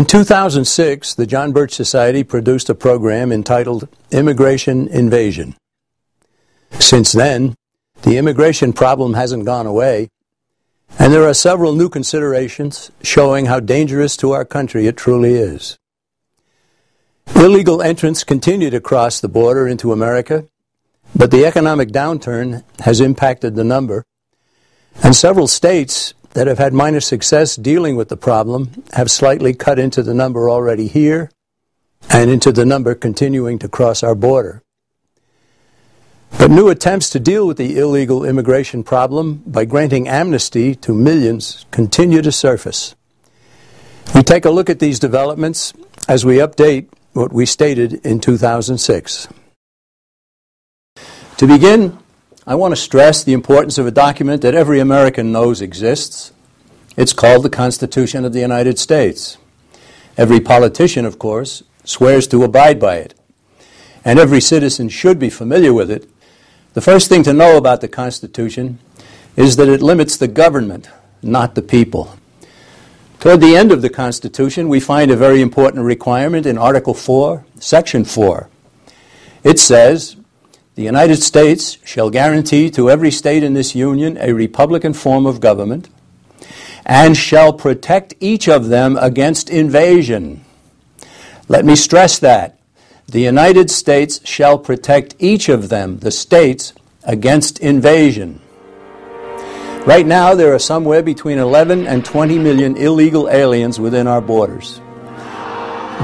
2006, the John Birch Society produced a program entitled Immigration Invasion. Since then, the immigration problem hasn't gone away, and there are several new considerations showing how dangerous to our country it truly is. Illegal entrants continue to cross the border into America, but the economic downturn has impacted the number, and several states that have had minor success dealing with the problem have slightly cut into the number already here and into the number continuing to cross our border. But new attempts to deal with the illegal immigration problem by granting amnesty to millions continue to surface. We take a look at these developments as we update what we stated in 2006. To begin, I want to stress the importance of a document that every American knows exists. It's called the Constitution of the United States. Every politician, of course, swears to abide by it, and every citizen should be familiar with it. The first thing to know about the Constitution is that it limits the government, not the people. Toward the end of the Constitution, we find a very important requirement in Article 4, Section 4. It says, "The United States shall guarantee to every state in this Union a republican form of government, and shall protect each of them against invasion." Let me stress that. The United States shall protect each of them, the states, against invasion. Right now, there are somewhere between 11 and 20 million illegal aliens within our borders.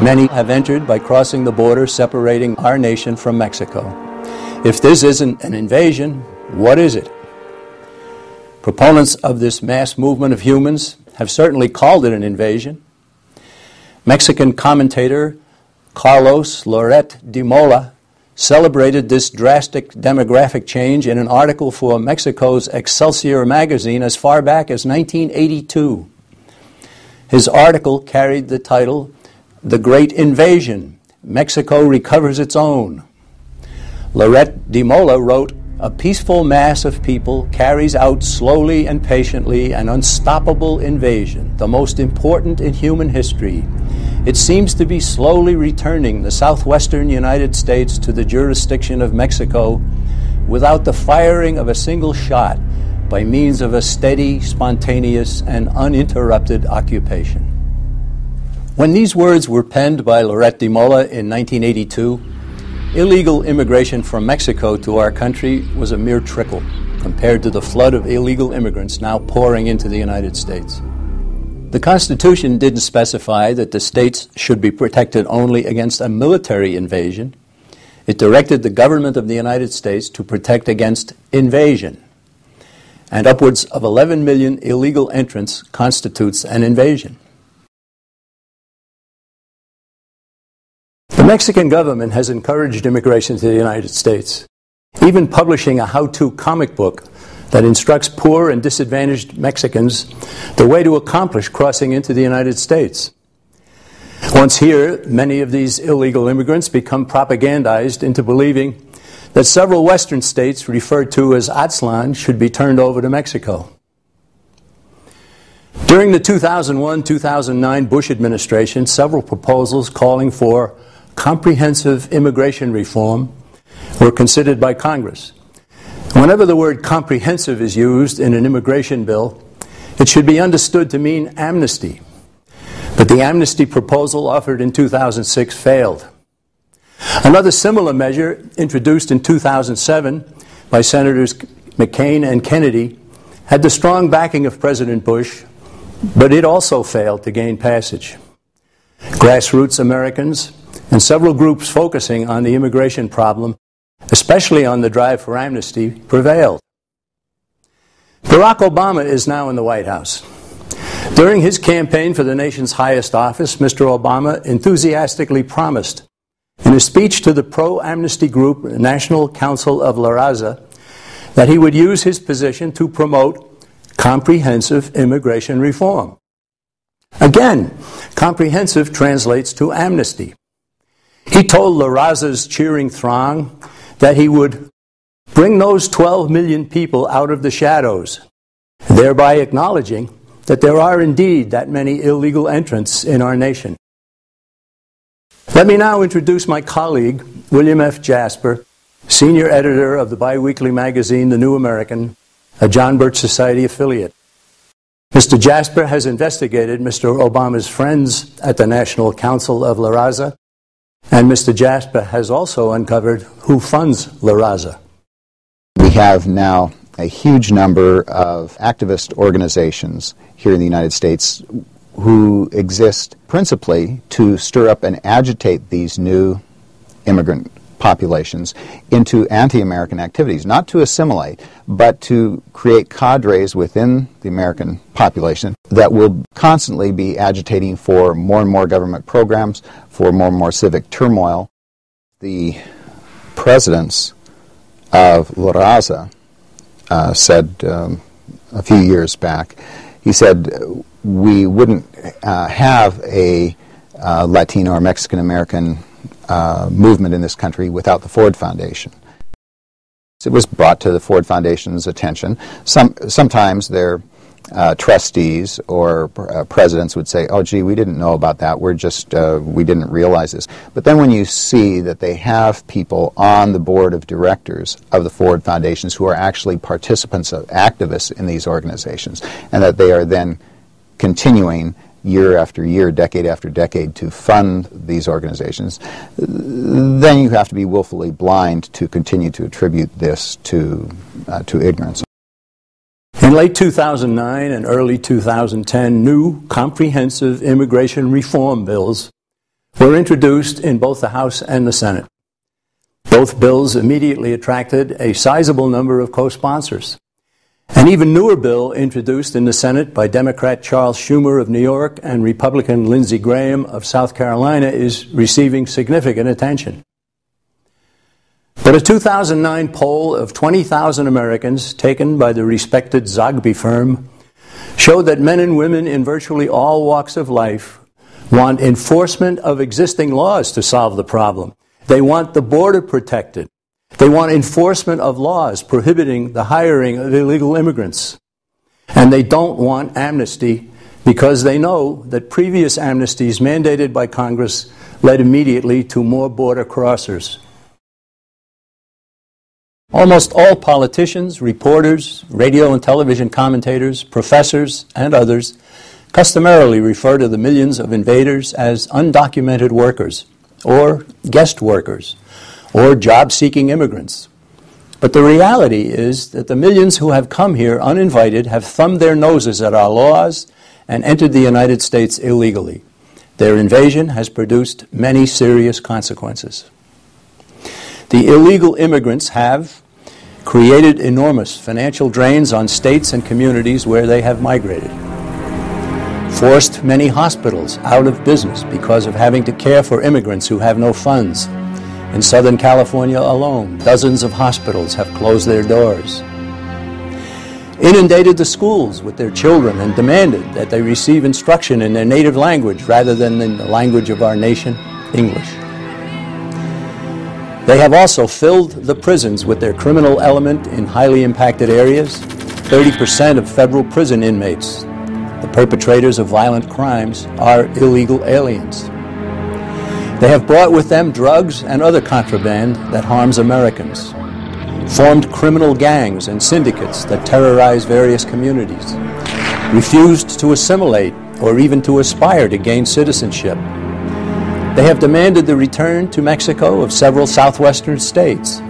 Many have entered by crossing the border separating our nation from Mexico. If this isn't an invasion, what is it? Proponents of this mass movement of humans have certainly called it an invasion. Mexican commentator Carlos Loret de Mola celebrated this drastic demographic change in an article for Mexico's Excelsior magazine as far back as 1982. His article carried the title, "The Great Invasion, Mexico Recovers Its Own." Loret de Mola wrote, "A peaceful mass of people carries out slowly and patiently an unstoppable invasion, the most important in human history. It seems to be slowly returning the southwestern United States to the jurisdiction of Mexico without the firing of a single shot by means of a steady, spontaneous, and uninterrupted occupation." When these words were penned by Loret de Mola in 1982, illegal immigration from Mexico to our country was a mere trickle compared to the flood of illegal immigrants now pouring into the United States. The Constitution didn't specify that the states should be protected only against a military invasion. It directed the government of the United States to protect against invasion. And upwards of 11 million illegal entrants constitutes an invasion. The Mexican government has encouraged immigration to the United States, even publishing a how-to comic book that instructs poor and disadvantaged Mexicans the way to accomplish crossing into the United States. Once here, many of these illegal immigrants become propagandized into believing that several Western states referred to as Aztlan should be turned over to Mexico. During the 2001-2009 Bush administration, several proposals calling for comprehensive immigration reform were considered by Congress. Whenever the word comprehensive is used in an immigration bill, it should be understood to mean amnesty. But the amnesty proposal offered in 2006 failed. Another similar measure, introduced in 2007 by Senators McCain and Kennedy, had the strong backing of President Bush, but it also failed to gain passage. Grassroots Americans and several groups focusing on the immigration problem, especially on the drive for amnesty, prevailed. Barack Obama is now in the White House. During his campaign for the nation's highest office, Mr. Obama enthusiastically promised, in a speech to the pro-amnesty group National Council of La Raza, that he would use his position to promote comprehensive immigration reform. Again, comprehensive translates to amnesty. He told La Raza's cheering throng that he would bring those 12 million people out of the shadows, thereby acknowledging that there are indeed that many illegal entrants in our nation. Let me now introduce my colleague, William F. Jasper, senior editor of the biweekly magazine The New American, a John Birch Society affiliate. Mr. Jasper has investigated Mr. Obama's friends at the National Council of La Raza, and Mr. Jasper has also uncovered who funds La Raza. We have now a huge number of activist organizations here in the United States who exist principally to stir up and agitate these new immigrant populations into anti-American activities, not to assimilate, but to create cadres within the American population that will constantly be agitating for more and more government programs, for more and more civic turmoil. The presidents of La Raza said a few years back, he said, we wouldn't have a Latino or Mexican-American movement in this country without the Ford Foundation. It was brought to the Ford Foundation's attention. Sometimes their trustees or presidents would say, oh, gee, we didn't know about that. We didn't realize this. But then when you see that they have people on the board of directors of the Ford Foundations who are actually participants, activists in these organizations, and that they are then continuing year after year, decade after decade to fund these organizations, then you have to be willfully blind to continue to attribute this to ignorance. In late 2009 and early 2010, new comprehensive immigration reform bills were introduced in both the House and the Senate. Both bills immediately attracted a sizable number of co-sponsors. An even newer bill introduced in the Senate by Democrat Charles Schumer of New York and Republican Lindsey Graham of South Carolina is receiving significant attention. But a 2009 poll of 20,000 Americans taken by the respected Zogby firm showed that men and women in virtually all walks of life want enforcement of existing laws to solve the problem. They want the border protected. They want enforcement of laws prohibiting the hiring of illegal immigrants. And they don't want amnesty because they know that previous amnesties mandated by Congress led immediately to more border crossers. Almost all politicians, reporters, radio and television commentators, professors, and others customarily refer to the millions of invaders as undocumented workers, or guest workers, or job-seeking immigrants. But the reality is that the millions who have come here uninvited have thumbed their noses at our laws and entered the United States illegally. Their invasion has produced many serious consequences. The illegal immigrants have created enormous financial drains on states and communities where they have migrated, forced many hospitals out of business because of having to care for immigrants who have no funds. In Southern California alone, dozens of hospitals have closed their doors. Inundated the schools with their children and demanded that they receive instruction in their native language rather than in the language of our nation, English. They have also filled the prisons with their criminal element in highly impacted areas. 30% of federal prison inmates, the perpetrators of violent crimes, are illegal aliens. They have brought with them drugs and other contraband that harms Americans, formed criminal gangs and syndicates that terrorize various communities, refused to assimilate or even to aspire to gain citizenship. They have demanded the return to Mexico of several southwestern states,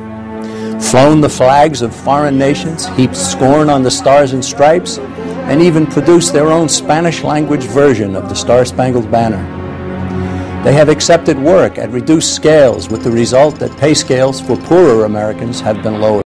flown the flags of foreign nations, heaped scorn on the Stars and Stripes, and even produced their own Spanish-language version of the Star-Spangled Banner. They have accepted work at reduced scales with the result that pay scales for poorer Americans have been lowered.